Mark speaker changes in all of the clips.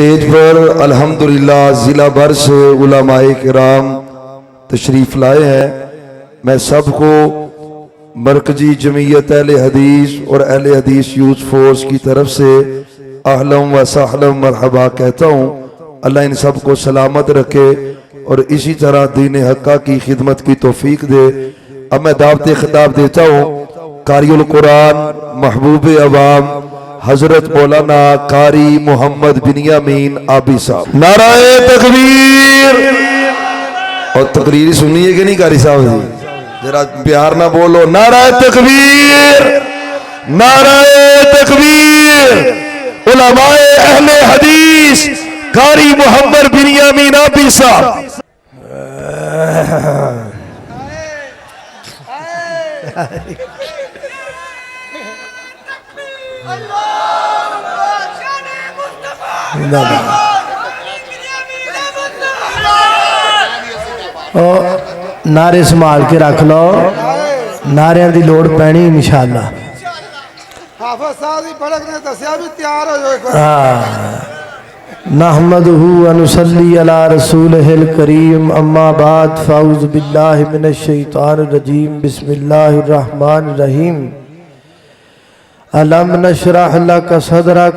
Speaker 1: Stage پر الحمدللہ ضلع بھر سے علماء کرام تشریف لائے ہیں. میں سب کو مرکزی جمعیت اہل حدیث اور اہل حدیث یوتھ فورس کی طرف سے اہلا و سہلا مرحبا کہتا ہوں. اللہ ان سب کو سلامت رکھے اور اسی طرح دین حقہ کی خدمت کی توفیق دے. اب میں دعوت خطاب دیتا ہوں قاری القرآن محبوب عوام حضرت مولانا قاری محمد بنیامین آبی صاحب. نعرہ تکبیر. اور تقریر سنیے کہ نہیں قاری صاحب جی؟ ذرا پیار نہ بولو. نعرہ تکبیر، نعرہ تکبیر. علماء اہل حدیث قاری محمد بنیامین آبی صاحب.
Speaker 2: نعرے سنبھال کے رکھ لو، نعریاں دی لوڑ پینی انشاءاللہ.
Speaker 3: حافظ صاحب دی پڑھک نے دسیا بھی تیار ہو جو ایک بار.
Speaker 2: نحمدہ و نصلی علی رسولہ الکریم. اما بعد فاعوذ باللہ من الشیطان الرجیم. بسم اللہ الرحمن الرحیم. الم نشرح لک صدرک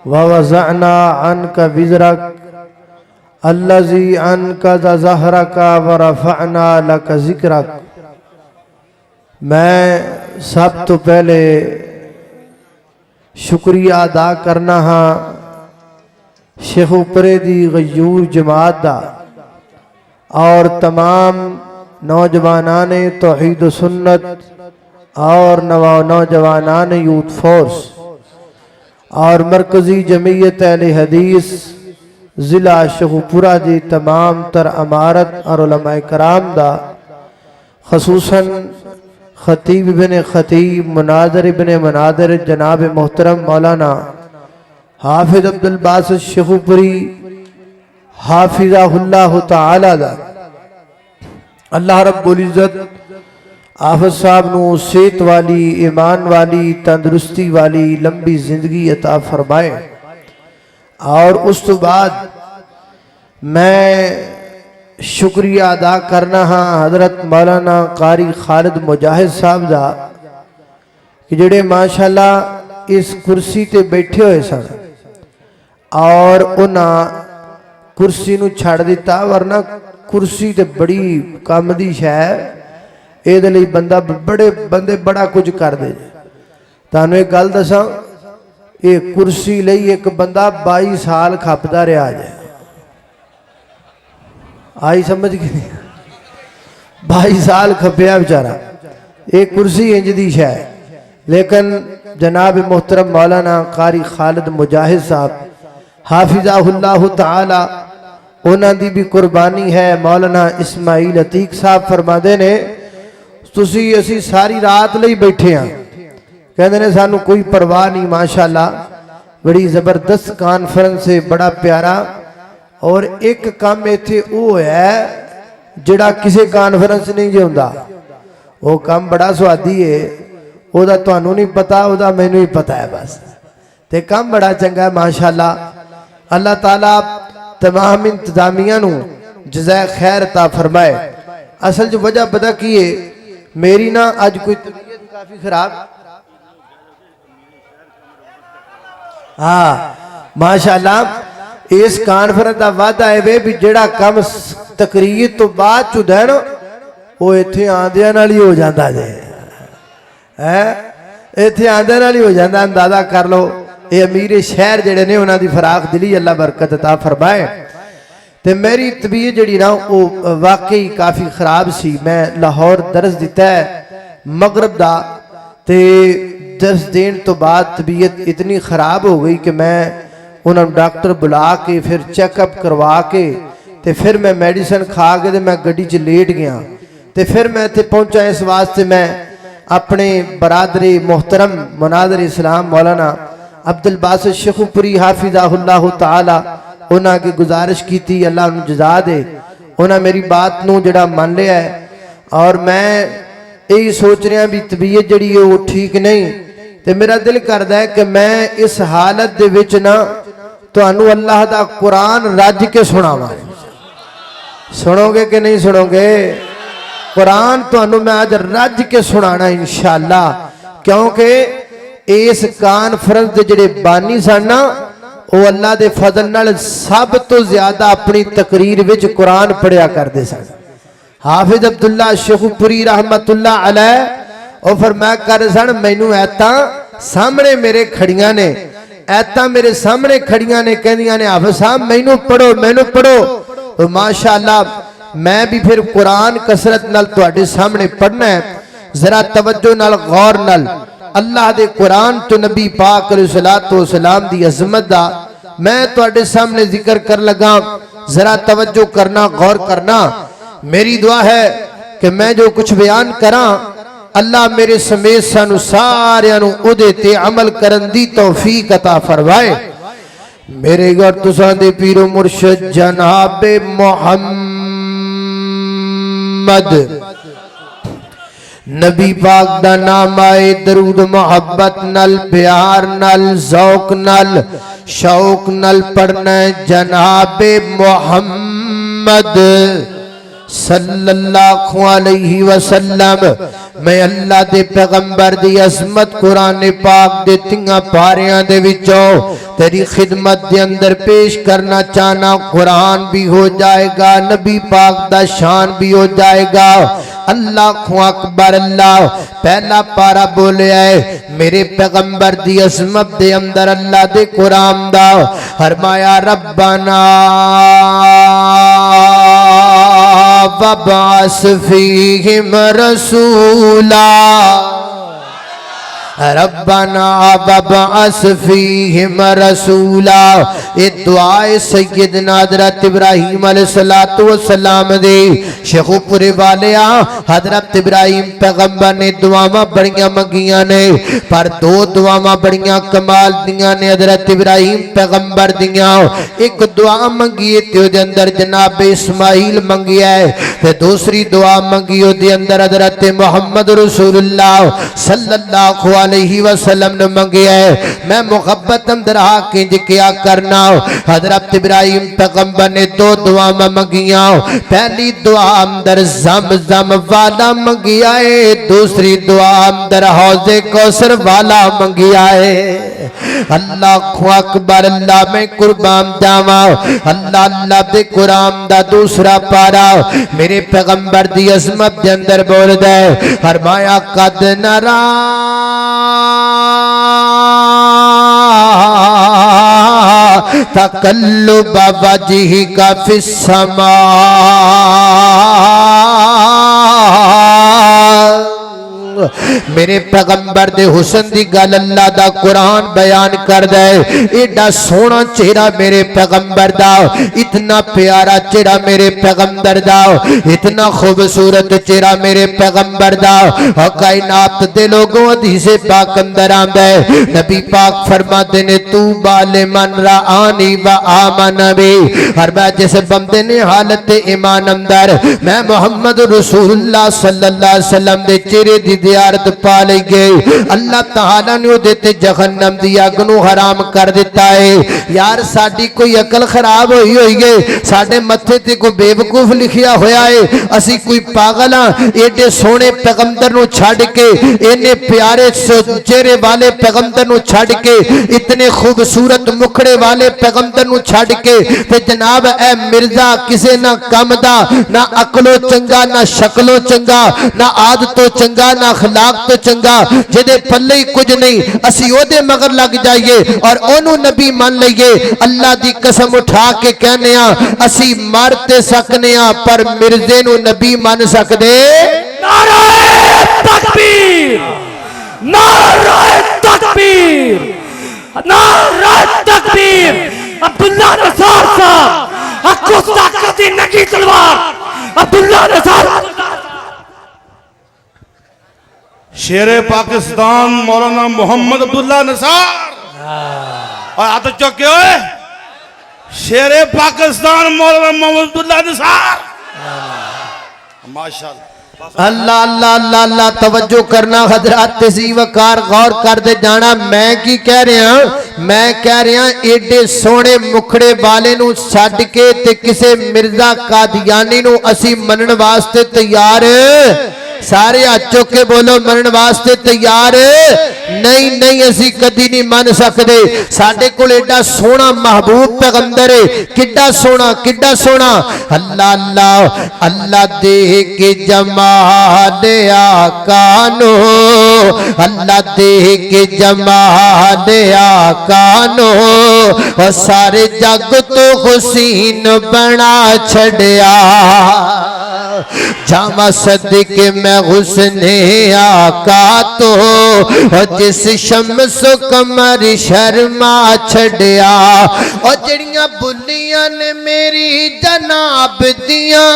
Speaker 2: ووضعنا عنک وزرک الذی انقض ظہرک ورفعنا لک ذکرک. میں سب تو پہلے شکریہ ادا کرنا ہاں شیخ اوپرے دی غیور جماعت دا اور تمام نوجوانان توحید و سنت اور نوجوانان یوتھ فورس اور مرکزی جمعیت اہل حدیث ضلع شیخوپورہ دی تمام تر امارت اور علماء کرام دا، خصوصاً خطیب ابن خطیب مناظر ابن مناظر جناب محترم مولانا حافظ عبدالباسط شیخوپوری حافظہ اللہ تعالی دا. اللہ رب العزت حافظ صاحب نو صحت والی، ایمان والی، تندرستی والی لمبی زندگی عطا فرمائے. اور اس تو بعد میں شکریہ ادا کرنا ہاں حضرت مولانا قاری خالد مجاہد صاحب دا کہ جڑے ماشاءاللہ اس کرسی تے بیٹھے ہوئے سن اور انہاں کرسی نو چھڑ دیتا، ورنہ کرسی تے بڑی کام دی شے اے دے لئی بندے بڑا کچھ کر دے. تانوں ایک گل دساں، اے کرسی لئی ایک بندہ 22 سال کھپدا رہا جائے. آئی سمجھ کے نہیں؟ 22 سال کھپیا بیچارہ. ایک کرسی انج دی شے. لیکن جناب محترم مولانا قاری خالد مجاہد صاحب حافظہ اللہ تعالی انہاں دی بھی قربانی ہے. مولانا اسماعیل عتیق صاحب فرما دے نے تسی اسی ساری رات لئی بیٹھے ہیں، کہندے نے سانو کوئی پرواہ نہیں. ماشاءاللہ بڑی زبردست کانفرنس سے بڑا پیارا. اور ایک کام ایتھے او ہے جڑا کسے کانفرنس نہیں جو ہوندا، وہ کام بڑا سوادی ہے. او دا تانوں نہیں پتا، او دا مینوں ہی پتا ہے بس. تے کام بڑا چنگا ہے ماشاءاللہ. اللہ تعالیٰ تمام انتظامیہ نو جزائے خیر عطا فرمائے. اصل جو وجہ پتہ کی ہے، میری نا آج کوئی طبیعت کافی خراب. ہاں ماشاءاللہ اس کانفرنس دا وعدہ ہے بھی جڑا کم تقریر تو بعد چودہ ہے نا وہ ایتھے آندیاں نالی ہو جاندہ جائے. ایتھے آندیاں نالی ہو جاندہ. اندازہ کر لو اے امیر شہر جڑے نے انہاں دی فراغ دلی اللہ برکت عطا فرمائے. تے میری طبیعت جڑی نا وہ واقعی کافی خراب سی. میں لاہور درس دیتا ہے مغرب دا، تے درس دین تو بعد طبیعت اتنی خراب ہو گئی کہ میں انہوں نے ڈاکٹر بلا کے پھر چیک اپ کروا کے تے پھر میں میڈیسن کھا کے تے میں گڈی چ لیٹ گیا. تے پھر میں تے پہنچا اس واسطے میں اپنے برادر محترم مناظر اسلام مولانا عبدالباسط شیخوپوری حافظہ اللہ تعالی انہاں کی گزارش کی تھی. اللہ انہوں جزا دے. انہاں میری بات نو جڑا مان لیا ہے اور میں یہی سوچ رہا بھی طبیعت جڑی ہے وہ ٹھیک نہیں. تے میرا دل کردا ہے کہ میں اس حالت دے وچ نا تو انو اللہ دا قرآن رج کے سناوا سنو گے کہ نہیں سنو گے قرآن تو انو میں آج رج کے سنانا انشاءاللہ کیونکہ اس کانفرنس دے جڑے بانی سننا وہ اللہ دے فضل نال سب تو زیادہ اپنی تقریر وچ قرآن پڑھیا کر دے سن حافظ عبداللہ شیخ پوری رحمت اللہ علیہ اور فرمایا کر سن مینوں ایتاں سامنے میرے کھڑیاں نے ایتاں میرے سامنے کھڑیاں نے کہندیاں نے حافظ صاحب مینوں پڑھو تو ماشاءاللہ میں بھی پھر قرآن کثرت نال تواڈے سامنے پڑھنا ہے ذرا توجہ نال غور نال اللہ دے قرآن تو نبی پاک علیہ السلام دی عظمت دا میں تواڈے سامنے ذکر کر لگا ذرا توجہ کرنا غور کرنا میری دعا ہے کہ میں جو کچھ بیان کراں اللہ میرے سمیت سانو سارے انو اودے تے عمل کرن دی توفیق عطا فرمائے میرے گھر تساں دے پیر و مرشد جناب محمد نبی پاک دا نام آئے درود محبت نل پیار نل ذوق نل شوق نل پڑھنا جناب محمد صلی اللہ علیہ وسلم میں اللہ دے پیغمبر دی عظمت قرآن پاک دے تنگا پاریاں دے وچوں تیری خدمت دے اندر پیش کرنا چاہنا قرآن بھی ہو جائے گا نبی پاک دا شان بھی ہو جائے گا اللہ اکبر اللہ پہلا پارا بولے آئے میرے پیغمبر دی عظمت دے اندر اللہ دے قرآن دا فرمایا ربنا وبعث فیہم رسولا ربنا وبعث فیہم رسولا یہ دعائے سیدنا حضرت ابراہیم علیہ السلام دے شیخ پورے والیا حضرت ابراہیم پیغمبر نے دعاواں بڑیاں منگیاں نے پر دو دعاواں بڑیاں کمال دیاں نے حضرت ابراہیم پیغمبر دیاں ایک دعا منگی تے دے اندر جناب اسماعیل منگیا ہے تے دوسری دعا منگی دے اندر حضرت محمد رسول اللہ صلی اللہ علیہ وسلم نے منگیا ہے میں محبت اندر آکیں کیا کرنا حضرت ابراہیم پیغمبر نے دو دعا منگیاں پہلی دعا اندر زمزم والا منگیا ہے دوسری دعا اندر حوض کوثر والا منگیا ہے اللہ اکبر اللہ میں قربان جاواں اللہ دے قرآن دا دوسرا پارا میرے پیغمبر دی عظمت دے اندر بول دے فرمایا قد نرا تقلب وجهك في السماء میرے پیغمبر دے حسن دی گل اللہ دا قرآن بیان کر دے ایڈا سونا چہرہ میرے پیغمبر دا اتنا پیارا چہرہ میرے پیغمبر دا اتنا خوبصورت چہرہ میرے پیغمبر دا کائنات دے لوگوں حدیث پاک اندر آمدہ ہے نبی پاک فرماتے نے تو بالمن رآنی و آمن بی فرمایا جیسے بندے نے حالت ایمان اندر میں محمد رسول اللہ صلی اللہ علیہ وسلم دے چہرے دی زیارت پا لے گئے اللہ تعالیٰ نے دیتے جہنم دیا گنو حرام کر دیتا ہے یار ساڑی کوئی عقل خراب ہوئی گئے ساڑے متھے تے کو بے وقوف لکھیا ہویا ہے اسی کوئی پاگلاں ایڈے سونے پیغمبر نو چھاڑ کے اینے پیارے چہرے والے پیغمبر نو چھاڑ کے اتنے خوبصورت مکھڑے والے پیغمبر نو چھاڑ کے تے جناب اے مرزا کسے نہ کم دا نہ عقلو چنگا نہ شکلو چنگا نہ عادتو چنگا نہ اخلاق تو چنگا جدے پلے ہی کچھ نہیں اسی او دے مگر لگ جائیے اور اونو نبی مان لئیے اللہ دی قسم اٹھا کے کہنے ہاں اسی مارتے سکنے ہاں پر مرزے نو نبی مان سکدے
Speaker 4: نعرہ تکبیر نعرہ تکبیر نعرہ تکبیر عبداللہ نصار صاحب حق اس طاقتی نگی تلوار عبداللہ نصار
Speaker 5: شیر پاکستان مولانا محمد عبداللہ نصار اور آتا چوکے ہوئے شیر پاکستان مولانا محمد عبداللہ نصار ماشاءاللہ
Speaker 2: اللہ اللہ اللہ اللہ توجہ کرنا حضرات تسی وقار غور کر دے جانا میں کی کہہ رہا میں کہہ رہا ایڈے سونے مکھڑے والے نو چھڈ کے تے کسے مرزا قادیانی نو اسی منن واسطے تیار سارے ہاتھ چوک کے بولو مرن واسطے تیار نہیں نہیں اسی کدی نہیں من سکتے ساڈے کول ایڈا سونا محبوب پیغمبر ہے کڈا سونا اللہ اللہ اللہ دیکھ کے جمال آقا نو اللہ دیکھ کے جمال آقا نو اور سارے جگ تو حسین بنا چھڑیا جامع صدق میں حسن آقا تو جس شمس و قمر شرما چھڑیا اور جڑیاں بلیاں نے میری جناب دیاں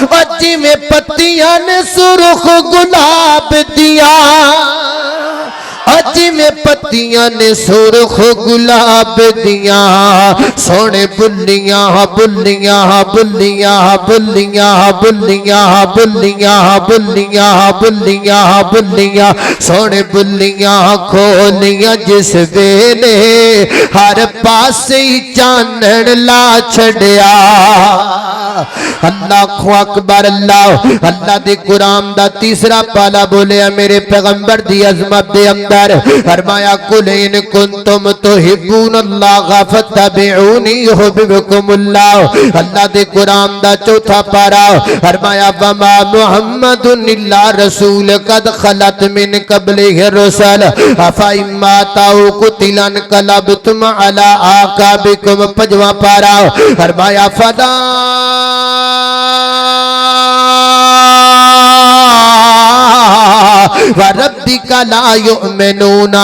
Speaker 2: اور جی میں پتیاں نے سرخ گلاب دیاں اج میں پتیاں نے سرخ گلاب دیاں سونے بلیاں بلیاں بلیاں بلیاں بلیاں بلیاں بلیاں بلیاں بلیاں سونے بلیاں کھولیاں جس ویلے ہر پاسے چانن لا چھڑیا اللہ اکبر اللہ اللہ دے قرآن دا تیسرا پالا بولیا میرے پیغمبر دی عظمت دے اندر فرمایا قل ان کنتم تحبون اللہ فاتبعونی یحببکم اللہ اللہ دے قرآن دا چوتھا پارا فرمایا وما محمد الا رسول قد خلت من قبلہ الرسل افئن مات او قتل انقلبتم علی اعقابکم پنجواں پارا فرمایا فلا وَرَبِّكَ لَا يُؤْمِنُونَ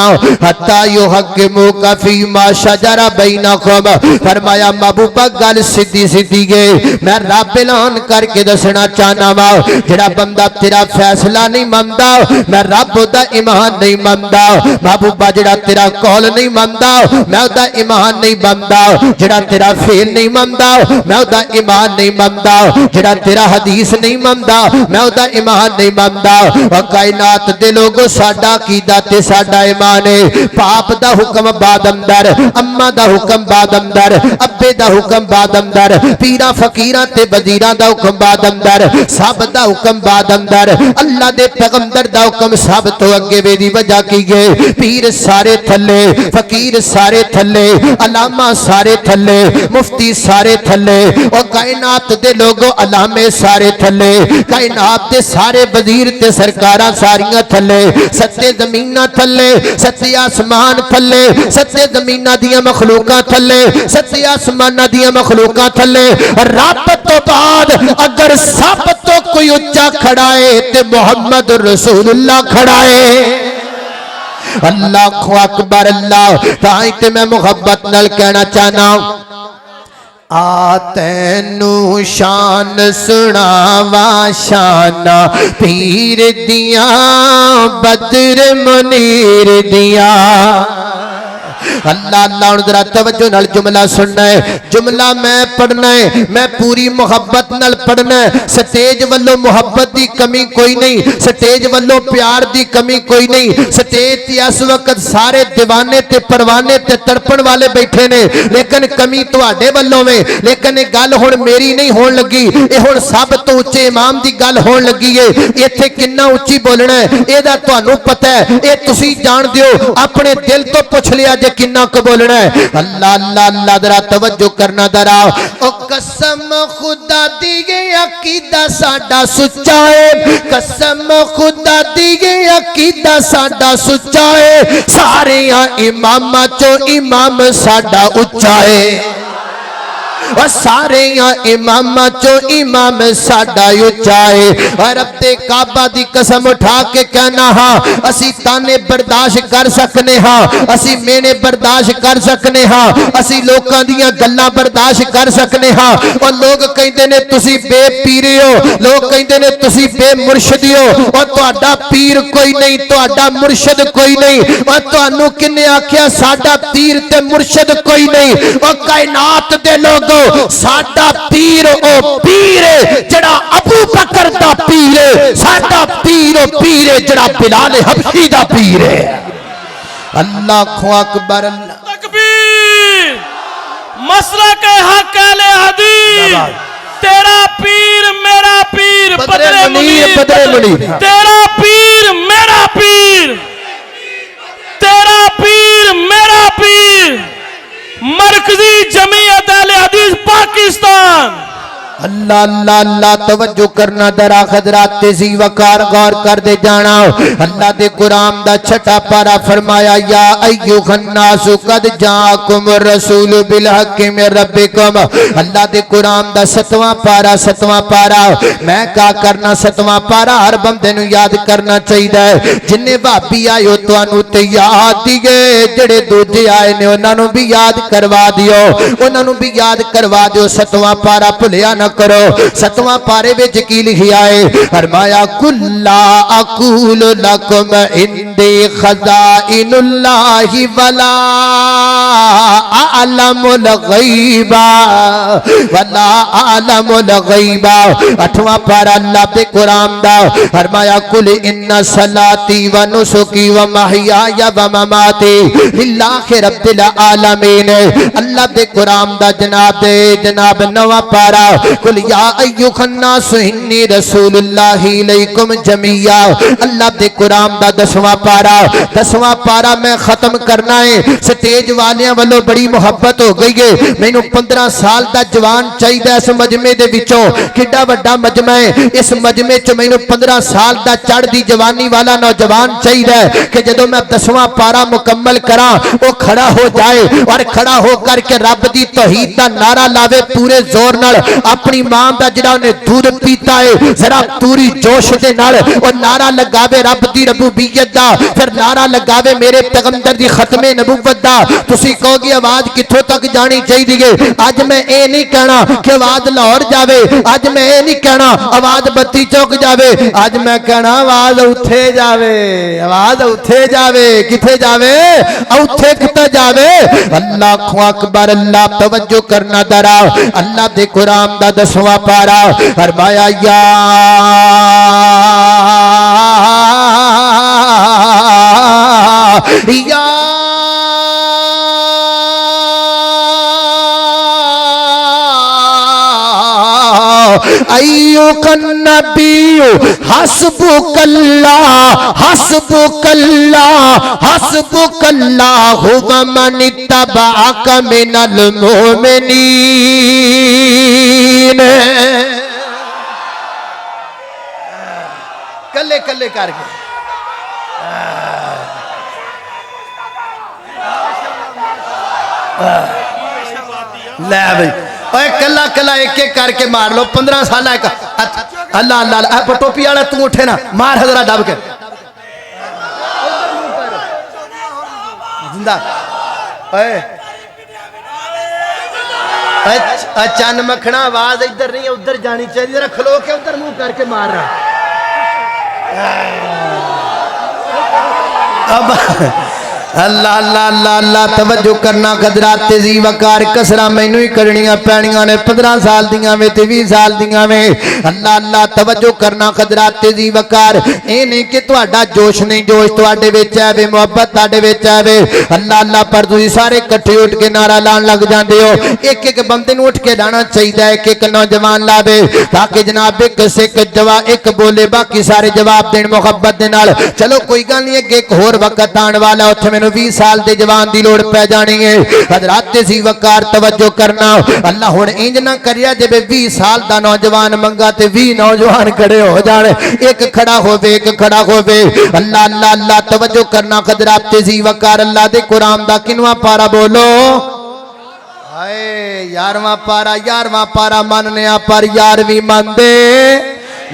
Speaker 2: حَتَّى يُحَكِّمُوكَ فِي مَا شَجَرَ بَيْنَهُمْ فرمایا محبوبہ گل سیدھی سیدھی گئے میں رب اعلان کر کے دسنا چاہنا وا جڑا بندہ تیرا فیصلہ نہیں مندا میں رب دا ایمان نہیں مندا محبوبہ جڑا تیرا قول نہیں مندا میں دا ایمان نہیں مندا جڑا تیرا فعل نہیں مندا میں دا ایمان نہیں مندا جڑا تیرا حدیث نہیں مندا میں دا ایمان نہیں مندا اور کائنات دے لوگو ساڈا عقیدہ تے ساڈا ایمان ہے باپ دا حکم بعد اندر اما دا حکم بعد اندر ابے دا حکم بعد اندر پیراں فقیراں تے بدیراں دا حکم بعد اندر سب دا حکم بعد اندر اللہ دے پیغمبر دا حکم سب تو اگے وے دی وجہ کی گئے پیر سارے تھلے فقیر سارے تھلے علامہ سارے تھلے مفتی سارے تھلے اور کائنات دے لوگو علامے سارے تھلے کائنات دے سارے وزیر تے سرکاراں ساریاں تھلے ستے زمیناں تھلے ستے آسمان تھلے ستے زمیناں دیاں مخلوقاں تھلے ستے آسماناں دیاں مخلوقاں تھلے رب تو بعد اگر سب تو کوئی اچا کھڑا ہے تے محمد رسول اللہ کھڑا ہے اللہ اکبر اللہ تائیں تے میں محبت نال کہنا چاہنا آتینو شان سناوا شانا پیر دیاں بدر منیر دیاں اللہ اللہ ذرا توجہ نال جملہ سننا ہے جملہ میں پڑھنا ہے میں پوری محبت نال پڑھنا ہے سٹیج والوں محبت دی کمی کوئی نہیں سٹیج والوں پیار دی کمی کوئی نہیں سٹیج تے اس وقت سارے دیوانے تے پروانے تے تڑپن والے بیٹھے نے لیکن کمی تواڈے والوں میں لیکن یہ گل ہن میری نہیں ہون لگی اے ہن سب تو اونچے امام دی گل ہون لگی ہے ایتھے کنا اونچی بولنا ہے اے دا تانوں پتہ ہے اے تسی جان دیو اپنے دل تو پوچھ لیا جے کنا کو بولنا ہے اللہ اللہ اللہ ذرا توجہ کرنا ذرا او قسم خدا دی عقیدہ ساڈا سچا ہے قسم خدا دی عقیدہ ساڈا سچا ہے سارے اماماں چوں امام ساڈا اونچا ہے اور سارے امام چو امام ساڈا اونچا ہے اور رب کعبہ دی قسم اٹھا کے کہنا ہاں اسی تانے برداشت کر سکنے ہاں اسی مینے برداشت کر سکنے ہاں اسی لوکاں دیاں گلاں برداشت کر سکنے ہاں اور لوگ کہندے نے تسی بے پیرے ہو لوگ کہندے نے تسی بے مرشدی ہو اور تہاڈا پیر کوئی نہیں تہاڈا مرشد کوئی نہیں اور تانوں کنے آکھیا ساڈا پیر تے مرشد کوئی نہیں اور کائنات دے لوگ
Speaker 6: لوگو ساڈا پیر او پیر ہے جڑا ابو بکر دا پیر ہے، ساڈا پیر او پیر ہے جڑا بلال حبشی دا پیر ہے۔ اللہ اکبر اللہ
Speaker 5: تکبیر مسلک کے حق اہل حدیث تیرا پیر میرا پیر بدر منیر
Speaker 6: بدر منیر
Speaker 5: تیرا پیر میرا پیر تیرا پیر میرا پیر مرکزی جمعیت اہل حدیث پاکستان۔
Speaker 6: اللہ اللہ اللہ توجہ کرنا درا حضرات تیزی وقار غور کر دے جانا۔ اللہ دے قرآن دا چھٹا پارا فرمایا یا ایوہ الناس قد جاکم الرسول بالحق من ربکم۔ اللہ دے قرآن دا ستواں پارا میں کہا کرنا ستواں پارا ہر بندے نو یاد کرنا چاہیے۔ جنہیں بھابی آئے تو انو تے یاد دیئے، جڑے دوجے آئے نے انہوں نے بھی یاد کروا دیو ستواں پارا بھلیا نہ کرو۔ ستواں پارے وچ کی لکھیا ہے فرمایا کلا اقول لکم عندی خزائن اللہ ولا اعلم الغیب ولا اعلم الغیب۔ اٹھواں پارا اللہ دے قرآن دا فرمایا کل ان صلاتی و نسکی و محیای و مماتی للہ رب العالمین۔ اللہ دے قرآن دا جناب نواں پارا قل یا ایوہ الناس انی رسول اللہ علیکم جميعا۔ اللہ دے قرآن دا دسواں پارا میں ختم کرنا ہے۔ سٹیج والیاں والوں بڑی محبت ہو گئی ہے، میں نو 15 سال دا جوان چاہیے اس مجمع دے وچوں، کڈا وڈا مجمع ہے، اس مجمع چ میں نو 15 سال دا چڑھ دی جوانی والا نوجوان چاہیے کہ جدوں میں 10واں پارا مکمل کراں وہ کھڑا ہو جائے اور کھڑا ہو کر کے رب دی توحید دا نعرہ لاوے پورے زور نال، اپنی ماں دا جڑا انہیں دودھ پیتا ہے ذرا پوری جوش دے نال اور نعرہ لگاوے رب دی ربوبیت دا، پھر نعرہ لگاوے میرے پیغمبر دی ختم نبوت دا۔ تسی کہو گی آواز کتھوں تک جانی چاہیے؟ اج میں اے نہیں کہنا کہ آواز لاہور جاوے، اج میں اے نہیں کہنا آواز بتی چوک جاوے، اج میں کہنا آواز اوتھے جاوے، آواز اوتھے جاوے، کتھے جاوے؟ اوتھے کتے جاوے۔ اللہ اکبر اللہ توجہ کرنا درا اللہ دے قرآن دا 10واں پارا فرمایا یا ایوہ النبی حسبک اللہ ومن اتبعک من المؤمنین۔ کلے کلے کر کے لے بھئی اوے کلا کلا ایک ایک کر کے مار لو 15 سالہ ایک اللہ اللہ اللہ ٹوپی والا تم اٹھے نا مار حضرہ ڈب کے زندہ چند مکھنا آواز ادھر نہیں ادھر جانی چاہیے ذرا کھلو کے ادھر منہ کر کے مار رہا اب اللہ اللہ اللہ اللہ توجہ کرنا قدرات تیزی وقار کسرہ میں نوی کرنیاں پینیاں نے 15 سال دیاں میں 20 سال دیاں میں اللہ اللہ توجہ کرنا قدرات تیزی وقار اے نہیں کہ تو اڈا جوش نہیں جوش تو اڈے بیچ آوے محبت اڈے بیچ آوے اللہ اللہ پر تھی سارے کٹھے اٹھ کے نعرہ لان لگ جان دے ہو ایک ایک بندے نو اٹھ کے لانا چاہیے ایک ایک نوجوان لاوے تاکہ جناب ایک سے ایک بولے باقی سارے جواب دین محبت دے نال چلو کوئی گل نہیں ہے ایک اور وقت آن والا اتھے میں 20 سال دے جوان دی لوڑ پہ جانی ہے حضرات سی وقار توجہ کرنا اللہ ہون انج نہ کریا جب 20 سال دا نوجوان منگا تے 20 نوجوان کھڑے ہو جانے ایک کھڑا ہووے اللہ اللہ اللہ توجہ کرنا حضرات سی وقار اللہ دے قرآن دا کنواں پارا بولو آئے 11واں پارا ماننے پر 11ویں مان دے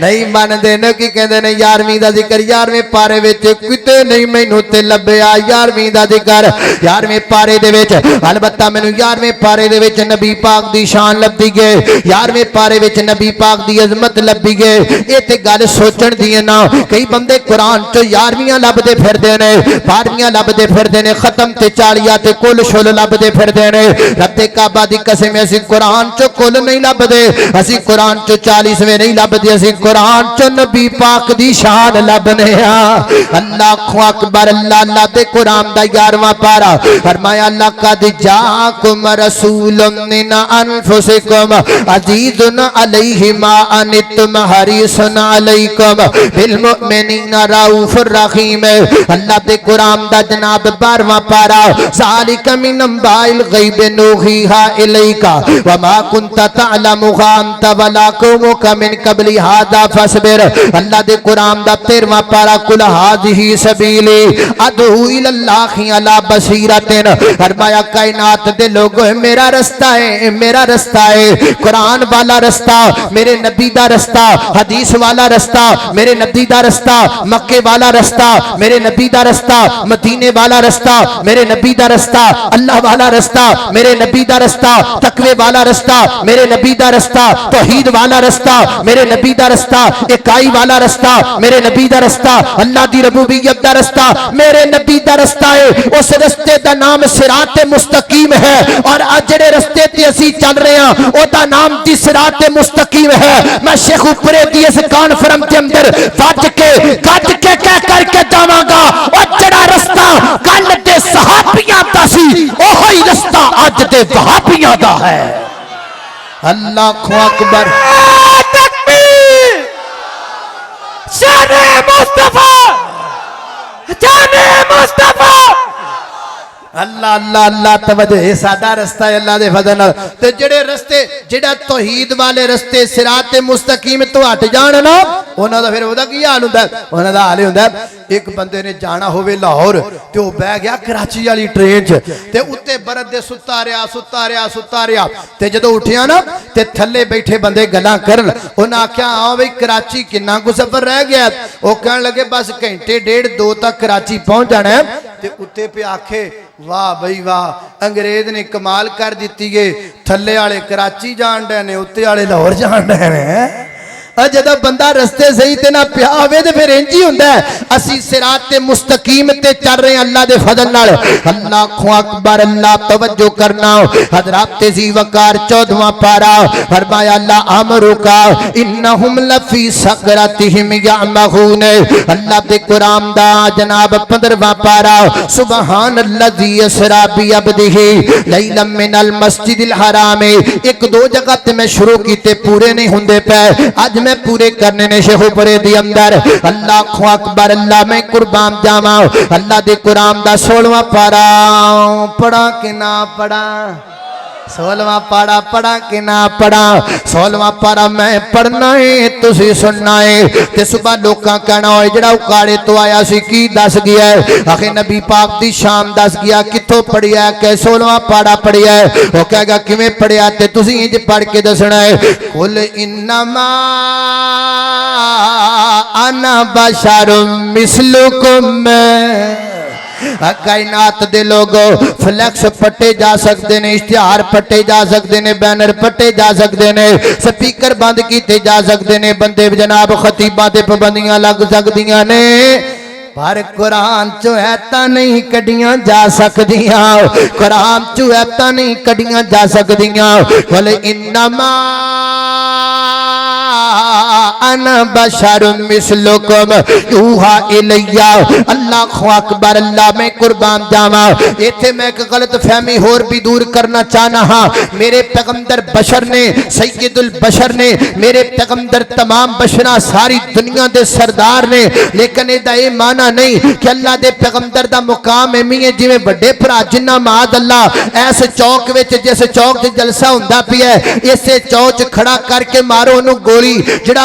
Speaker 6: نہیں مانتے نے کہ کہندے نے 11ویں دا ذکر 11ویں پارے وچ کتے نہیں مینوں تے لبیا 11ویں دا ذکر 11ویں پارے دے وچ البتہ مینوں 11ویں پارے دے وچ نبی پاک دی شان لبدی گئے 11ویں پارے وچ نبی پاک دی عظمت لبدی گئے اے تے گل سوچن دی ہے نا کئی بندے قرآن چ 11ویں لبدے پھردے نے 12ویں لبدے پھردے نے ختم تے 40 تے کل شل لبدے پھردے نے رب کعبہ دی قسم اسی قرآن چ کل نہیں لبدے اسی قرآن چ 40ویں نہیں لبدے اسی قرآن چ نبی پاک دی شان لبنے ہاں اللہ اکبر اللہ اللہ دے قرآن دا 11واں پارا فرمایا لقد جاءکم رسول من انفسکم عزیز علیہ ما انتم حریص علیکم بالمؤمنین رؤوف الرحیم اللہ دے قرآن دا جناب 12واں پارا ذالک من انباء الغیب نوحیھا الیک وما کنت تعلمھا انت ولا قومک من قبل ھذا فاصبر اللہ دے قرآن دا 13واں پارا قل ھذہ سبیلی ادعو الی اللہ علی بصیرۃ فرمایا کائنات دے لوگوں میرا رستہ ہے قرآن والا رستہ میرے نبی دا رستہ حدیث والا رستہ میرے نبی دا رستہ مکے والا رستہ میرے نبی دا رستہ مدینے والا رستہ میرے نبی دا رستہ اللہ والا رستہ میرے نبی دا رستہ تقوی والا رستہ میرے نبی دا رستہ توحید والا رستہ میرے نبی دا رستہ اکائی والا رستہ میرے نبی دا رستہ اللہ دی ربوبیت دا رستہ میرے نبی دا رستہ ہے اس رستے دا نام صراط مستقیم ہے اور جڑے رستے تے اسی چل رہے ہیں او دا نام دی صراط مستقیم ہے میں شیخ اوپرے دی اس کانفرنس کے اندر گج کے کہہ کر کے جاواں گا او جڑا رستہ کل دے صحابیاں دا سی اوہی رستہ اج دے وہابیاں دا ہے اللہ اکبر
Speaker 4: تکبیر شان مصطفیٰ جان مصطفیٰ
Speaker 6: اللہ اللہ اللہ توجہ یہ سادہ رستہ ہے اللہ دے فضل نال تے جڑے رستے جڑا توحید والے رستے صراط مستقیم تو ہٹ جان نا انہاں دا پھر او دا کی حال ہوندا ہے انہاں دا حال ہوندا ہے ایک بندے نے جانا ہوے لاہور تے او بیٹھ گیا کراچی والی ٹرین چ تے اوتے برد دے ستا رہیا تے جدوں اٹھیا نا تے تھلے بیٹھے بندے گلاں کرن انہاں آکھیا ہاں بھئی کراچی کنا کو سفر رہ گیا او کہن لگے بس گھنٹے ڈیڑھ 2 تک کراچی پہنچ جانا ہے تے اوتے پہ آکھے واہ بھئی واہ انگریز نے کمال کر دیتی گے تھلے والے کراچی جان ڈے نے اوتے والے لاہور جان ڈے نے جدو بندہ رستے صحیح تے نہ پیا ہوئے تے پھر انج ہی ہوندا ہے اسی صراط مستقیم تے چل رہے ہیں اللہ دے فضل نال اللہ اکبر اللہ توجہ کرنا حضرات ذی وقار 14واں پارا فرمایا اللہ امرکا انہم لفی سکرتہم یعمہون اللہ دے قرآن دا جناب 15واں پارا سبحان الذی اسری بعبدہ لیلا من المسجد الحرام ایک دو جگہ تے میں شروع کیتے پورے نہیں ہوندے پے اج میں پورے کرنے نے شیخ اوپرے دی اندر اللہ اکبر اللہ میں قربان جاواں اللہ دے قرآن دا 16واں پارا پڑھا کہ نہ پڑھا 16واں پارا پڑھا کہ نہ پڑھا 16واں پارا میں پڑھنا ہے تسی سننا ہے تے صبح لوکاں کہنا ہوئے جڑا اکاڑے تو آیا سی کی دس گیا ہے آخر نبی پاک دی شام دس گیا کتوں پڑھیا ہے کہ 16واں پارا پڑھیا ہے وہ کہے گا کیویں پڑھیا تے تسی انج پڑھ کے دسنا ہے قل انما انا بشر مثلکم کائنات دے لوگوں فلیکس پٹے جا سکتے نے اشتہار پٹے جا سکتے نے بینر پٹے جا سکتے نے سپیکر بند کیتے جا سکتے نے بندے جناب خطیباں تے پابندیاں لگ سکدیاں نے پر قرآن چو ایتا نہیں کڈیاں جا سکدیاں قرآن چو ایتا نہیں کڈیاں جا سکدیاں قل انما انا بشر مثلکم یوحا الیہ اللہ اکبر اللہ میں قربان جاواں ایتھے میں ایک غلط فہمی اور بھی دور کرنا چاہنا ہاں میرے پیغمبر بشر نے سید البشر نے میرے پیغمبر تمام بشرا ساری دنیا دے سردار نے لیکن ادا یہ مانا نہیں کہ اللہ دے پیغمبر دا مقام ایمی ہے جویں بڑے بھرا جنہ معاذ اللہ ایس چوک وچ جس چوک تے جلسہ ہوندا پیا ہے اسے چوک کھڑا کر کے مارو انہوں گولی جڑا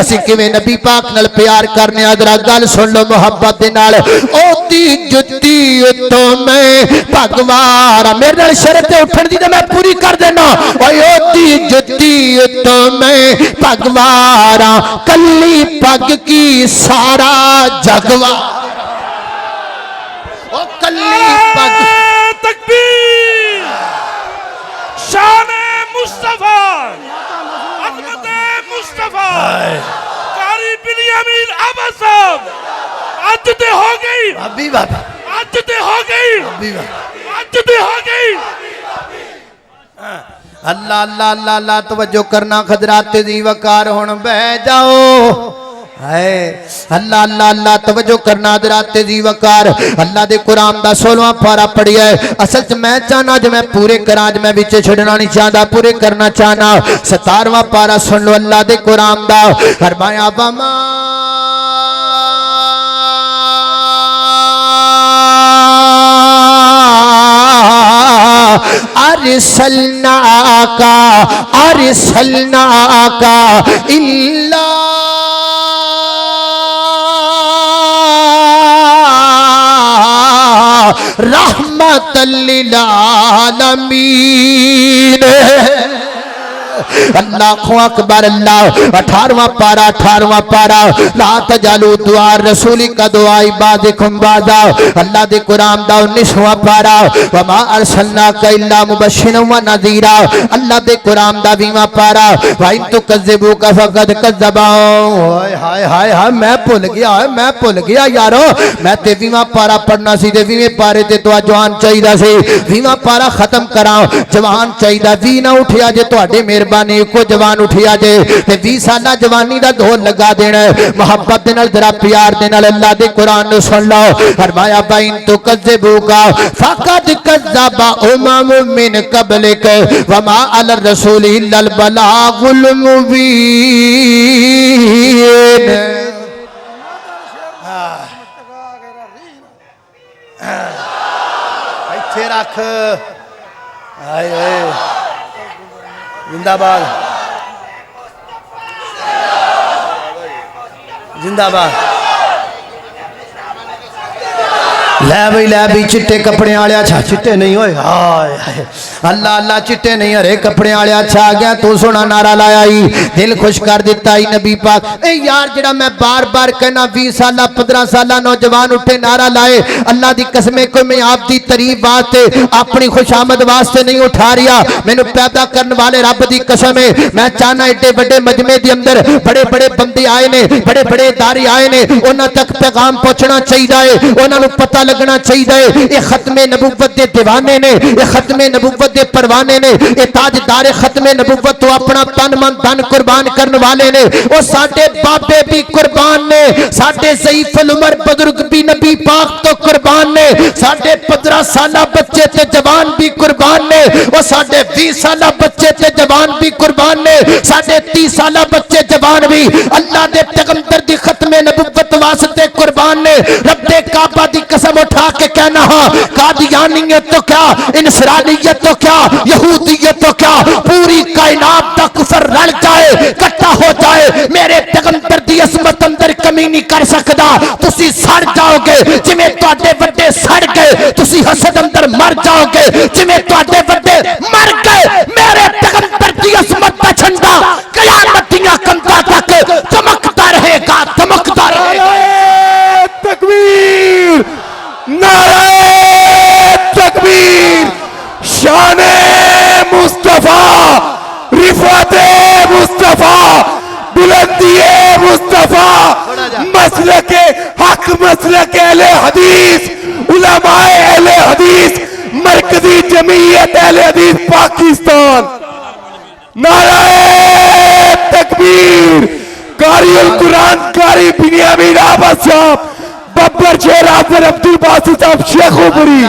Speaker 6: اسی کیویں نبی پاک نال پیار کرنے ادرا گل سن لو محبت دے نال اوتی جُتی اتوں میں پگوارا میرے نال شرط اٹھن دی تے میں پوری کر دینا اوے اوتی جُتی اتوں میں پگوارا کلی پگ کی سارا جگوا او کلی پگ
Speaker 5: تکبیر شان مصطفیٰ عظمت مصطفیٰ قاری بنیامین عباس صاحب عدد ہو گئی
Speaker 6: ابھی بابا
Speaker 5: عدد ہو گئی
Speaker 6: ابھی بابا
Speaker 5: عدد ہو گئی
Speaker 6: اللہ اللہ اللہ اللہ توجہ کرنا خضرات دی وقار ہون بہ جاؤ اللہ اللہ اللہ توجہ کرنا حضرات دی وقار اللہ دے قرآن دا 16واں پارا پڑھیا ہے اصل چ میں چاہنا جو میں پورے کراں جو میں وچ چھڑنا نہیں چاہتا پورے کرنا چاہنا 17واں پارا سن لو اللہ دے قرآن دا فرمایا وما ارسلناک الا رحمت للعالمین اللہ اکبر اللہ 18واں پارا لا تجعلوا دعاء الرسول کا دعاء بعضکم بعضا اللہ دے قرآن دا 19واں پارا وما ارسلناک الا مبشرا ونذیرا اللہ دے قرآن دا 20واں پارا وان تکذبوا فقد كذبوا ہائے ہائے ہائے میں بھول گیا یارو میں 23واں پارا پڑھنا سی تے 20ویں پارے تے تو جوان چاہیدا سی 20واں پارا ختم کراں جوان چاہیدا 20 نہ اٹھیا جے تواڈے مہربانی کو جوان اٹھیا جے تے 20 سالہ جوانی دا دھول لگا دینا ہے محبت دے نال ذرا پیار دے نال اللہ دے قرآن نو سن لو فرمایا بین تو کذبوکا فقد کذب امم من قبلک وما علی الرسول الا البلاغ المبین ایتھے رکھ آئے زندہ باد زندہ باد لے بھی چٹے کپڑے آلیا چھا چٹے نہیں ہوئے اللہ اللہ چٹے نہیں ہرے کپڑے آلیا چھا گیا تو سونا نعرہ لایا ہی دل خوش کر دیتا ہی نبی پاک اے یار جڑا میں بار بار کہنا 20 سالہ 15 سالہ نوجوان اٹھے نعرہ لائے اللہ دی قسمیں کوئی میں آپ دی تریف واسطے اپنی خوش آمد واسطے نہیں اٹھا رہا میں نے پیدا کرنے والے رب دی قسمیں میں چاہنا ایڈے بڑے مجمع دی اندر بڑے بڑے بندے آئے نے بڑے بڑے ادارے آئے نے انہاں تک پیغام پہنچنا چاہیے انہاں نو پتہ لگنا چاہیے یہ ختم نبوت دے دیوانے نے یہ ختم نبوت دے پروانے نے یہ تاجدار ختم نبوت تو اپنا تن من دھن قربان کرنے والے نے وہ ساڈے بابے بھی قربان نے ساڈے ضعیف العمر بزرگ بھی نبی پاک تو قربان نے ساڈے 15 سالہ بچے تے جوان بھی قربان نے وہ ساڈے 20 سالہ بچے تے جوان بھی قربان نے ساڈے 30 سالہ بچے جوان بھی اللہ دے پیغمبر دی ختم نبوت واسطے قربان نے رب دے کعبہ دی قسم اٹھا کے کہنا ہاں قادیانیت تو کیا انصرانیت تو کیا یہودیت تو کیا پوری کائنات دا کفر رل جائے کٹا ہو جائے میرے پیغمبر دی عظمت اندر کمی نہیں کر سکدا تسی سڑ جاؤ گے جویں تواڈے وڈے سڑ گئے تسی حسد اندر مر جاؤ گے جویں تواڈے وڈے مر گئے میرے پیغمبر دی عظمت دا جھنڈا قیامت دیاں کنتاں تک چمکتا رہے گا چمکتا رہے گا
Speaker 4: تکبیر نعرہ تکبیر شان مصطفیٰ رفعت مصطفیٰ بلندی مصطفیٰ مسلک حق مسلک اہل حدیث علماء اہل حدیث مرکزی جمعیت اہل حدیث پاکستان نعرہ تکبیر قاری القرآن قاری بنیامین عباس صاحب ببر شیر حاضر عبدالباسط صاحب شیخو پوری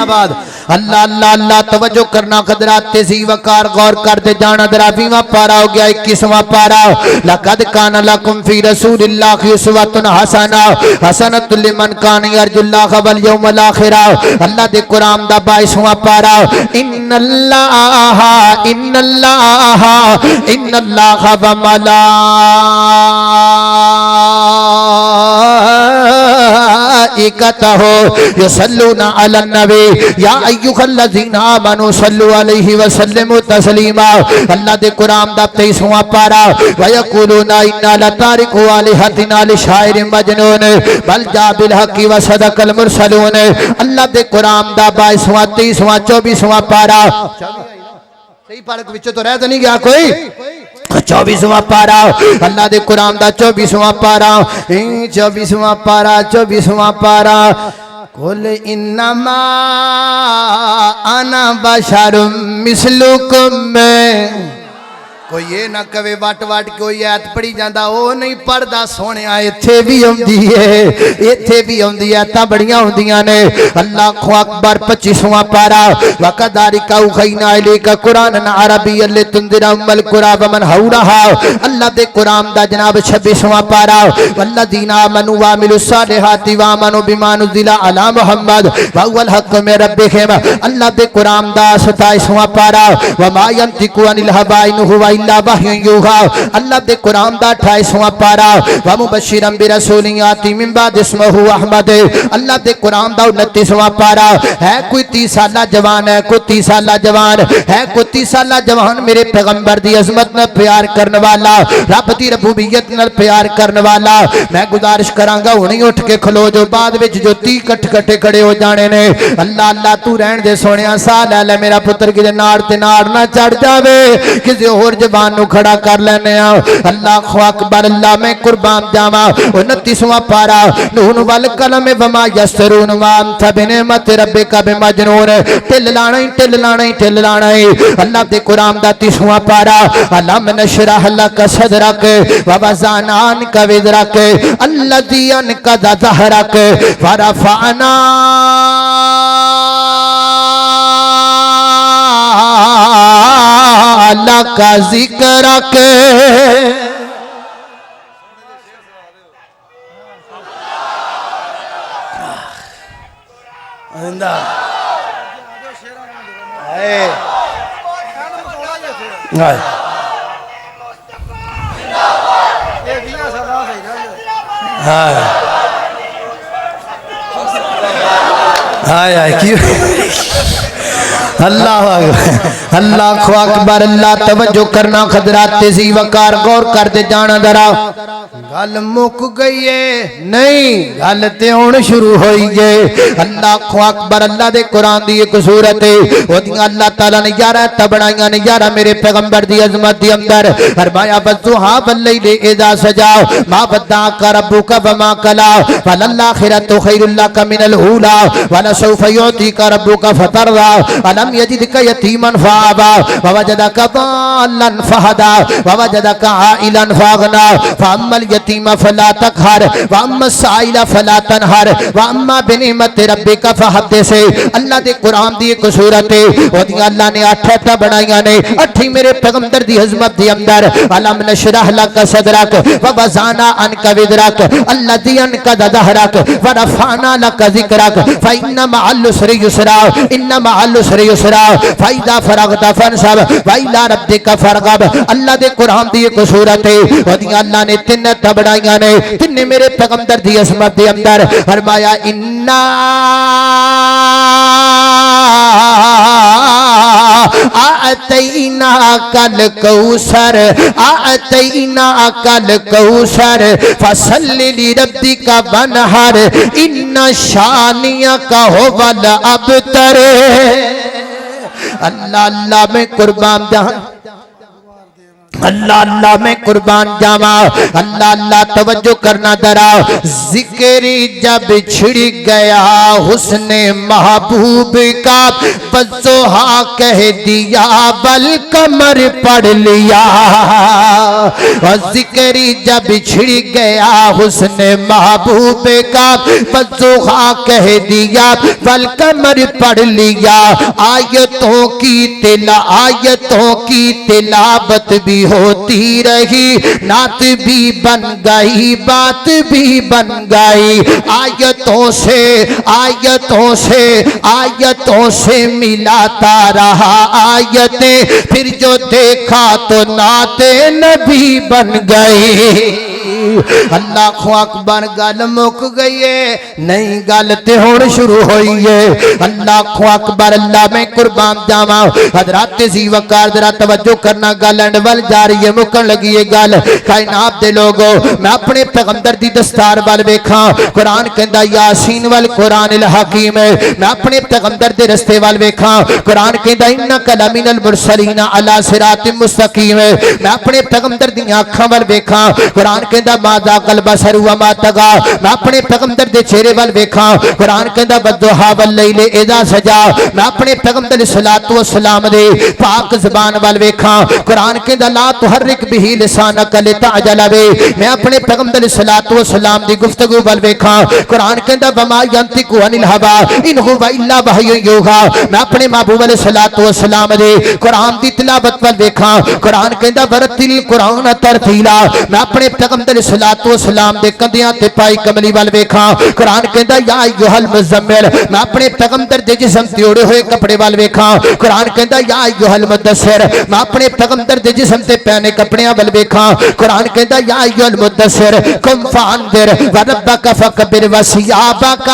Speaker 6: اللہ اللہ اللہ توجہ کرنا حضرات تیزی وقار غور کرتے جانا ذرا 20واں پارا ہو گیا 21واں پارا لقد کان لکم فی رسول اللہ اسوۃ حسنہ حسنۃ لمن کان یرجو اللہ والیوم الاخر اللہ دے قرآن دا 22واں پارا ان اللہ و ملائکتہ یصلون علی النبی یا ایھا الذین آمنوا صلوا علیہ وسلموا تسلیما اللہ دے قرآن دا 23واں پارا ویقولون انا لتارکو آلہتنا لشاعر مجنون بل جاء بالحق وصدق المرسلون اللہ دے قرآن دا 22واں 23واں 24واں پارا صحیح پارے کو بچوں تو رہ تو نہیں گیا کوئی 24واں پارا اللہ دے قرآن دا 24واں پارا 24واں پارا 24واں پارا قل انما انا بشر مثلکم کوئی یہ نہ کہے واٹ واٹ کوئی آیت پڑھی جاندہ او نہیں پڑھدا سونیا ایتھے بھی ہوندی ہے تا بڑیاں ہوندیاں نے اللہ اکبر 25واں پارا وَكَذَلِكَ أَوْحَيْنَا إِلَيْكَ قُرْآنًا عَرَبِيًّا لِتُنذِرَ أُمَّ الْقُرَىٰ وَمَنْ حَوْلَهَا اللہ دے قرآن دا جناب 26واں پارا وَالَّذِينَ آمَنُوا وَعَمِلُوا الصَّالِحَاتِ وَآمَنُوا بِمَا نُزِّلَ عَلَىٰ مُحَمَّدٍ وَهُوَ الْحَقُّ مِن رَبِّهِمْ اللہ دے قرآن دا 27واں پارا وَمَا يَنطِقُ عَنِ الْهَوَىٰ إِنْ هُوَ إِلَّا وَحْيٌ يُوحَىٰ اللہ دے قرآن دا 28واں پارا وَمُبَشِّرًا بِرَسُولٍ يَأْتِي مِن بَعْدِهِ اسْمُهُ أَحْمَدُ اللہ دے قرآن دا 29واں پارا ہے کوئی 30 سالہ جوان ہے کوئی 30 سالہ جوان ہے کوئی 30 سالہ جوان میرے پیغمبر دی عظمت نال پیار کرنے والا رب دی ربوبیت نال پیار کرنے والا میں گزارش کراں گا ہونی اٹھ کے کھلو جو بعد وچ جو 30 کٹھ کٹے کھڑے ہو جانے نے اللہ اللہ تو رہن دے سونیا سا لے لے میرا پتر کدے ناڑ تے ناڑ نہ چڑھ جاوے کسے ہور زبان نو کھڑا کر لینے اللہ اکبر اللہ میں قربان جاواں 29واں پارا نون والقلم وما یسرون وانت بنعمت ربک بمجنون ٹل لانا ہی اللہ دے قرآن دا 30واں پارا علم نشرح لک صدرک ووضعنا عنک وزرک الذی انقض ظہرک ورفعنا لک ذکرک اللہ اکبر اللہ توجہ کرنا حضرات تیزی وقار غور کرتے جانا ذرا گل مک گئی ہے نہیں گل تے ہن شروع ہوئی ہے اللہ اکبر اللہ دے قرآن دی ایک صورت ہے اودیاں اللہ تعالی نے 11 بنائیاں نے 11 میرے پیغمبر دی عظمت دی اندر فرمایا والضحیٰ واللیل اذا سجا ما ودعک ربک وما قلی وللآخرۃ خیر لک من الاولی ولسوف یعطیک ربک فترضی الم یجدک یتیما فآوی ووجدک ضالا فہدی ووجدک عائلا فاغنی فاما الیتیم فلا تقہر واما السائل فلا تنہر واما بنعمت ربک فحدث اللہ دے قرآن دی ایک صورت ہے ودیاں اللہ نے 8 بنائیاں نے 8 میرے پیغمبر دی عظمت دی اندر علم نشرح لک صدرک ووضعنا عنک وزرک الذی انقض ظہرک ورفعنا لک ذکرک فإن مع العسر یسرا ان مع العسر یسرا فإذا فرغت فانصب وإلى ربک فارغب اللہ دے قرآن دی ایک صورت ہے ودیاں اللہ نے 3 بنائیاں نے 3 میرے پیغمبر دی عظمت دی اندر فرمایا انا اعطیناک الکوثر اعطیناک الکوثر فصل لربک وانحر ان شانئک هو الابتر اللہ اللہ میں قربان جہاں اللہ اللہ میں قربان جاوا اللہ اللہ توجہ کرنا ذرا ذکری جب چھڑ گیا حسن محبوب کا والضحیٰ کہہ دیا والقمر پڑھ لیا اور ذکری جب چھڑ گیا حسن محبوب کا والضحیٰ کہہ دیا والقمر پڑھ لیا آیتوں کی تلاوت بھی ہوتی رہی نعت بھی بن گئی بات بھی بن گئی آیتوں سے ملاتا رہا آیتیں پھر جو دیکھا تو نعت نبی بن گئی اللہ اکبر گل مک گئی ہے نئی گل تے ہون شروع ہوئی ہے اللہ اکبر اللہ میں قربان جاواں حضرات ذی وقار ذرا توجہ کرنا گل اینڈ ول جا رہی ہے مکن لگی ہے گل کائنات دے لوگو میں اپنے پیغمبر دی دستار وال ویکھاں قرآن کہندا یاسین والقرآن الحکیم میں اپنے پیغمبر دے رستے وال ویکھاں قرآن کہندا انک لمن المرسلین علی صراط مستقیم میں اپنے پیغمبر دی اکھاں وال ویکھاں قرآن کہندا ما ذاق البصر وما طغى میں اپنے پیغمبر دے چہرے وال ویکھاں قرآن کہندا والضحیٰ واللیل اذا سجا میں اپنے پیغمبر علیہ الصلوۃ والسلام دے پاک زبان وال ویکھاں قرآن کہندا لا تحرک به لسانک لتعجل به میں اپنے پیغمبر علیہ الصلوۃ والسلام دی گفتگو وال ویکھاں قرآن کہندا وما ينطق عن الهوى ان هو الا وحی یوحى میں اپنے محبوب علیہ الصلوۃ والسلام دے قرآن دی تلاوت وال ویکھاں قرآن کہندا ورتل قرآن ترتیلا میں اپنے پیغمبر علیہ الصلوۃ والسلام دے کندیاں تے پائی کملی وال ویکھاں قرآن کہندا یا ایھا المزمل میں اپنے پیغمبر دے جسم تے اوڑے ہوئے کپڑے وال ویکھاں قرآن کہندا یا ایھا المدثر میں اپنے پیغمبر دے جسم تے پہنے کپڑیاں وال ویکھاں قرآن کہندا یا ایھا المدثر قم فانذر وربک فکبر وثیابک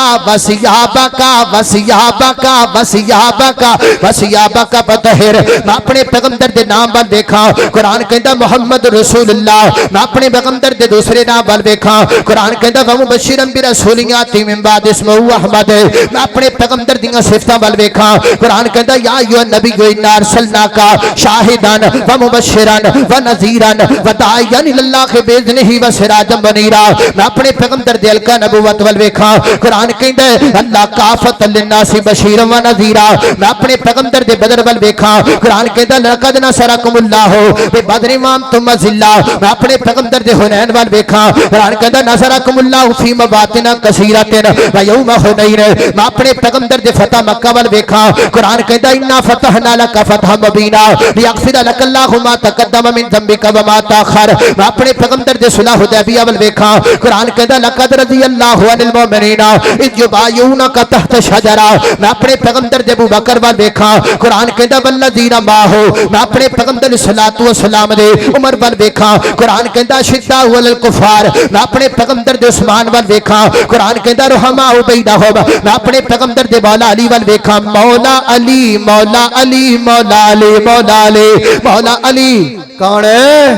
Speaker 6: فطہر میں اپنے پیغمبر دے نام وال ویکھاں قرآن کہندا محمد رسول اللہ میں اپنے پیغمبر دے دوسرے نام وال ویکھاں قرآن کہندا ومبشرا برسول یاتی من بعد اسمہ احمد میں اپنے پیغمبر دیاں صفتاں وال ویکھاں قرآن کہندا یا ایھا النبی انا ارسلناک شاہدا ومبشرا ونذیرا وداعیا الی اللہ باذنہ وسراجا منیرا میں اپنے پیغمبر دے القا نبوت وال ویکھاں قرآن کہندا اللہ کافۃ للناس بشیرا ونذیرا میں اپنے پیغمبر دے بدر وال ویکھاں قرآن کہندا لقد نصرکم اللہ ببدر وانتم اذلہ میں اپنے پیغمبر دے حنین وال ویکھاں قرآن کہندا نصرکم اللہ فی مواطن کثیرۃ ویوم حنین میں اپنے پیغمبر دے فتح مکہ وال ویکھاں قرآن کہندا انا فتحنا لک فتحا مبینا لیغفر لک اللہ ما تقدم من ذنبک وما تاخر میں اپنے پیغمبر دے صلح حدیبیہ وال ویکھاں قرآن کہندا لقد رضی اللہ عن المؤمنین اذ یبایعونک تحت الشجرہ میں اپنے پیغمبر دے ابوبکر وال ویکھاں قرآن کہندا والذین معہ میں اپنے پیغمبر علیہ الصلوۃ والسلام دے عمر وال ویکھاں قرآن کہندا شداء علی الکفار میں اپنے پیغمبر دے عثمان وال ویکھاں قرآن کہندا رحماء بینہم میں اپنے پیغمبر دے مولا علی وال ویکھاں مولا علی مولا علی مولا علی مولا علی مولا علی کون ہے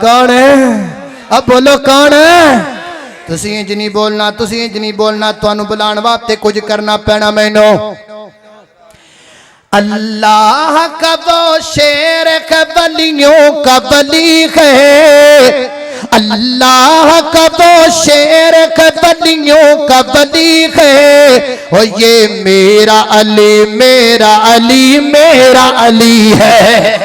Speaker 6: کون ہے اب بولو کون ہے تسی انج نہیں بولنا تسی انج نہیں بولنا تانوں بلان واسطے کچھ کرنا پینا مینوں اللہ کا وہ شیر ولیوں کا ولی ہے اللہ کا وہ شیر ولیوں کا ولی ہے اور یہ میرا علی میرا علی میرا علی ہے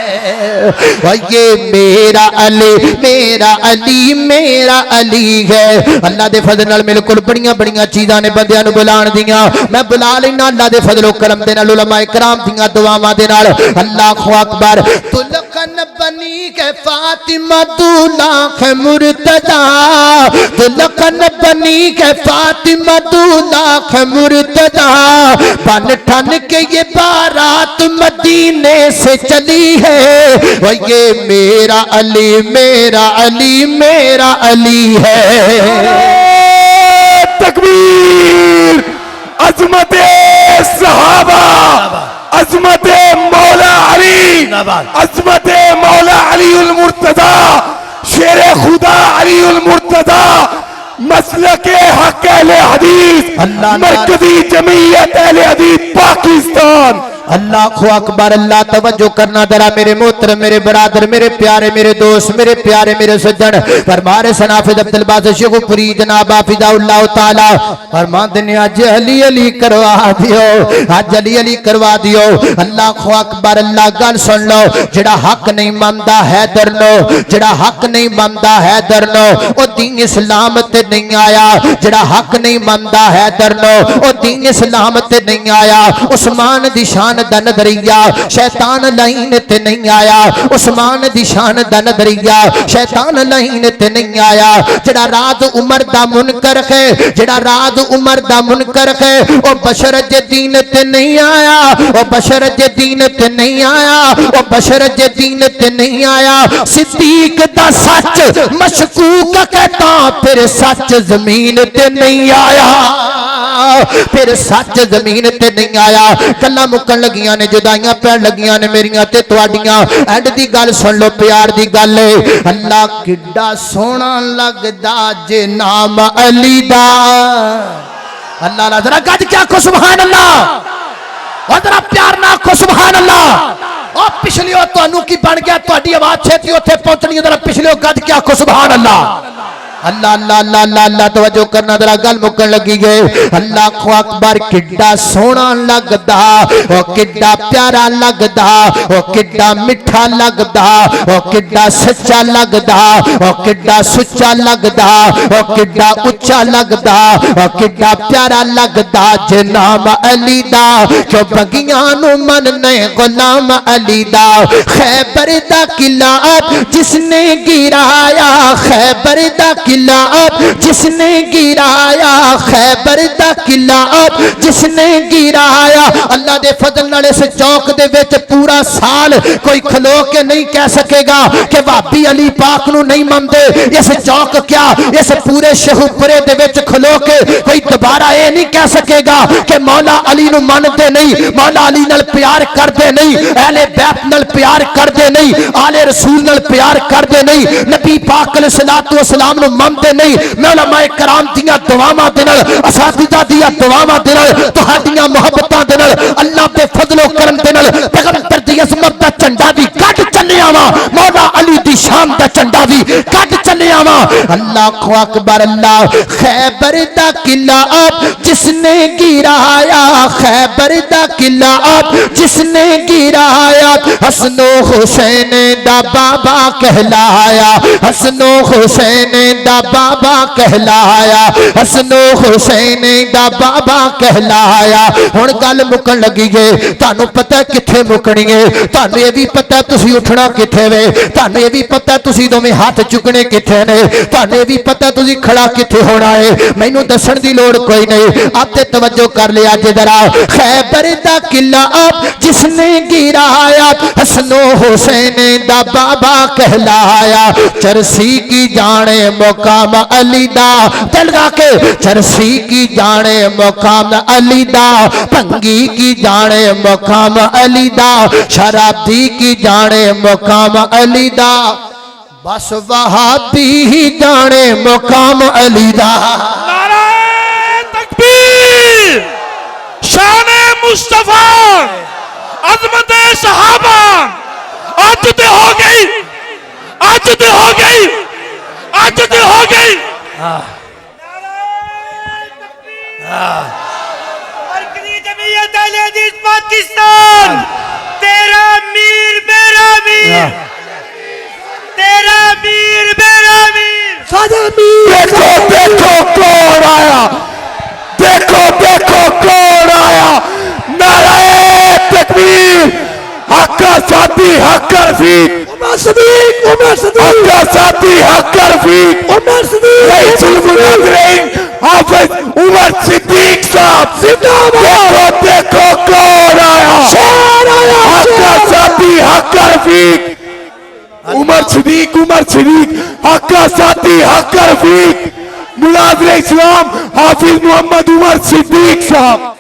Speaker 6: اور یہ میرا علی میرا علی میرا علی ہے اللہ دے فضل نال بالکل بڑیاں بڑیاں چیزاں نے بندیاں نو بلان دیاں میں بلا لینا اللہ دے فضل و کرم دے نال علماء کرام دیاں دعاواں دے نال اللہ اکبر تلقن بنی کے فاطمہ دولاخ مرتضی تلقن بنی کے فاطمہ دولاخ مرتضی بن ٹھن کے یہ بارات مدینے سے چلی ہے اور یہ میرا علی میرا علی میرا علی ہے
Speaker 4: تکبیر عظمت صحابہ عظمت مولا علی عظمت مولا علی المرتضی شیر خدا علی المرتضی مسلک حق اہل حدیث
Speaker 6: اللہ
Speaker 4: مرکزی جمعیت اہل حدیث پاکستان.
Speaker 6: اللہ اکبر. اللہ توجہ کرنا ذرا میرے محترم میرے برادر میرے پیارے میرے دوست میرے پیارے میرے سجن فرمارے حافظ عبد الباسط شیخ پوری جناب حافظ اللہ تعالی فرماتے ہیں اج علی علی کروا دیو اج علی علی کروا دیو. اللہ اکبر. اللہ گل سن لو جڑا حق نہیں مندا حیدر نو جڑا حق نہیں مندا حیدر نو او دین اسلام تے نہیں آیا. جڑا حق نہیں مندا حیدر نو او دین اسلام تے نہیں آیا. عثمان دی شان دا نظریہ شیطان لائن تے نہیں آیا. عثمان دی شان دا نظریہ شیطان لائن تے نہیں آیا. جڑا راز عمر دا منکر ہے جڑا راز عمر دا منکر ہے او بشر جے دین تے نہیں آیا. او بشر جے دین تے نہیں آیا. او بشر جے دین تے نہیں آیا. صدیق دا سچ مشکوک کہتا پھر سچ زمین تے نہیں آیا. پھر سچ زمین تے نہیں آیا. گلاں مکن لگیاں نے جدائیاں پہ لگیاں نے میریاں تے تواڈیاں. اینڈ دی گل سن لو پیار دی گل ہے. اللہ کڈا سونا لگدا جے نام علی دا. اللہ لا ذرا گج کیا کو سبحان اللہ اور ذرا پیار نہ کو سبحان اللہ. او پچھلیو تانوں کی بن گیا تہاڈی آواز چھتی اوتھے پہنچنی ذرا پچھلیو گج کیا کو سبحان اللہ. اللہ اللہ اللہ اللہ اللہ توجہ کرنا ذرا گل مکن لگی گئے. اللہ اکبر. کڈا سونا لگدا او کڈا پیارا لگدا او کڈا میٹھا لگدا او کڈا سچا لگدا او کڈا سچا لگدا او کڈا اچا لگدا او کڈا پیارا لگدا جناب علی دا. کیوں بگیاں نو مننے غلام علی دا. خیبر دا قلعہ جس نے گرایا خیبر دا قلعہ جس نے گرایا خیبر دا قلعہ جس نے گرایا. اللہ دے فضل نال اس چوک دے وچ پورا سال کوئی کھلو کے نہیں کہہ سکے گا کہ وہابی علی پاک نو نہیں مندے. اس چوک کیا اس پورے شہوپرے دے وچ کھلو کے کوئی دوبارہ اے نہیں کہہ سکے گا کہ مولا علی نو مانتے نہیں مولا علی نال پیار کردے نہیں اہل بیت نال پیار کردے نہیں آل رسول نال پیار کردے نہیں نبی پاک علیہ الصلوۃ والسلام نو مانتے نہیں. میں علماء کرام دیاں دعاواں دے نال اساتذہ دیاں دعاواں دے نال تہاڈیاں محبتاں دے نال اللہ دے فضل و کرم دے نال پیغمبر دی عظمت دا جھنڈا بھی کٹ چلیا وا مولا علی دی شان دا جھنڈا بھی کٹ چلیا وا. اللہ اکبر. اللہ خیبر دا قلعہ جس نے گرایا خیبر دا قلعہ جس نے گرایا. حسن و حسین دا بابا کہلایا حسن و حسین دا بابا کہلایا حسن و حسین دا بابا کہلایا. ہن گل مکن لگی گئے. تانوں پتہ کتھے مکنی ہے. تانوں یہ بھی پتہ تسی اٹھنا کتھے وے. تانوں یہ بھی پتہ تسی دوویں ہاتھ چکنے کتھے نے. تانوں یہ بھی پتہ تسی کھڑا کتھے ہونا ہے. مینوں دسن دی لوڑ کوئی نہیں. آپ تے توجہ کر لیا جے ذرا. خیبر دا قلعہ جس نے گرایا حسن و حسین دا بابا کہلایا. چرسی کی جانے مقام علی دا دل گا کے چرسی کی جانے مقام علی دا بھنگی کی جانے مقام علی دا شرابی کی جانے مقام علی دا بس وہابی ہی جانے مقام علی دا.
Speaker 5: نعرہ تکبیر شان مصطفیٰ عظمت صحابہ آج تے ہو گئی آج تے ہو گئی آج تے ہو گئی.
Speaker 7: مرکزی جمعیت اہل حدیث پاکستان تیرا میر میرا میر تیرا میر میرا میر.
Speaker 4: دیکھو دیکھو کون آیا دیکھو دیکھو کون آیا. نعرہ تکبیر. حق کا ساتھی حق کا رفیق عمر صدیق حق کا ساتھی حق کا رفیق رئیس المناظرین حافظ عمر صدیق صاحب. دیکھو دیکھو کون آیا حق کا ساتھی حق کا رفیق عمر صدیق حق کا ساتھی حق کا رفیق مناظر اسلام حافظ محمد عمر صدیق صاحب.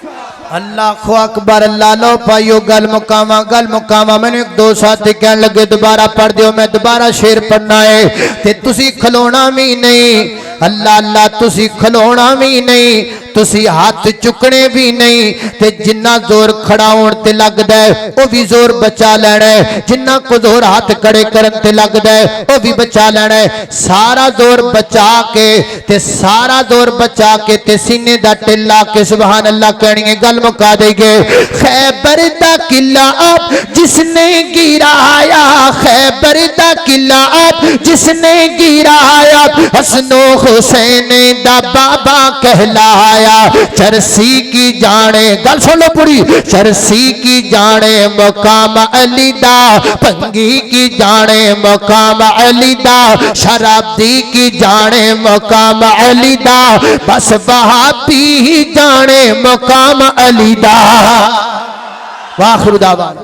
Speaker 6: اللہ اکبر. اللہ لو پائیو گل مقامہ میں نے ایک دو ساتھی کہنے لگے دوبارہ پڑھ دیو. میں دوبارہ شیر پڑھنا ہے تے تسی کھلونا بھی نہیں. اللہ اللہ تسی کھلونا بھی نہیں تسی ہاتھ چکنے بھی نہیں تے جنہ زور کھڑا ہون تے لگ دے او بھی زور بچا لینا ہے جنہ کو زور ہاتھ کھڑے کرن تے لگ دے او بھی بچا لینا ہے سارا زور بچا کے تے سینے دا ٹلا کے سبحان اللہ کہنی ہے گل مکا دے گے خیبر دا قلعہ آپ جس نے گرایا خیبر دا قلعہ آپ جس نے گرایا حسن و حسین دا بابا کہلایا چرسی کی جانے گل سنو پوری چرسی کی جانے مقام علی دا پنگی کی جانے مقام علی دا شرابدی کی جانے مقام علی دا بس وہابی جانے مقام علی دا واخر دعوانا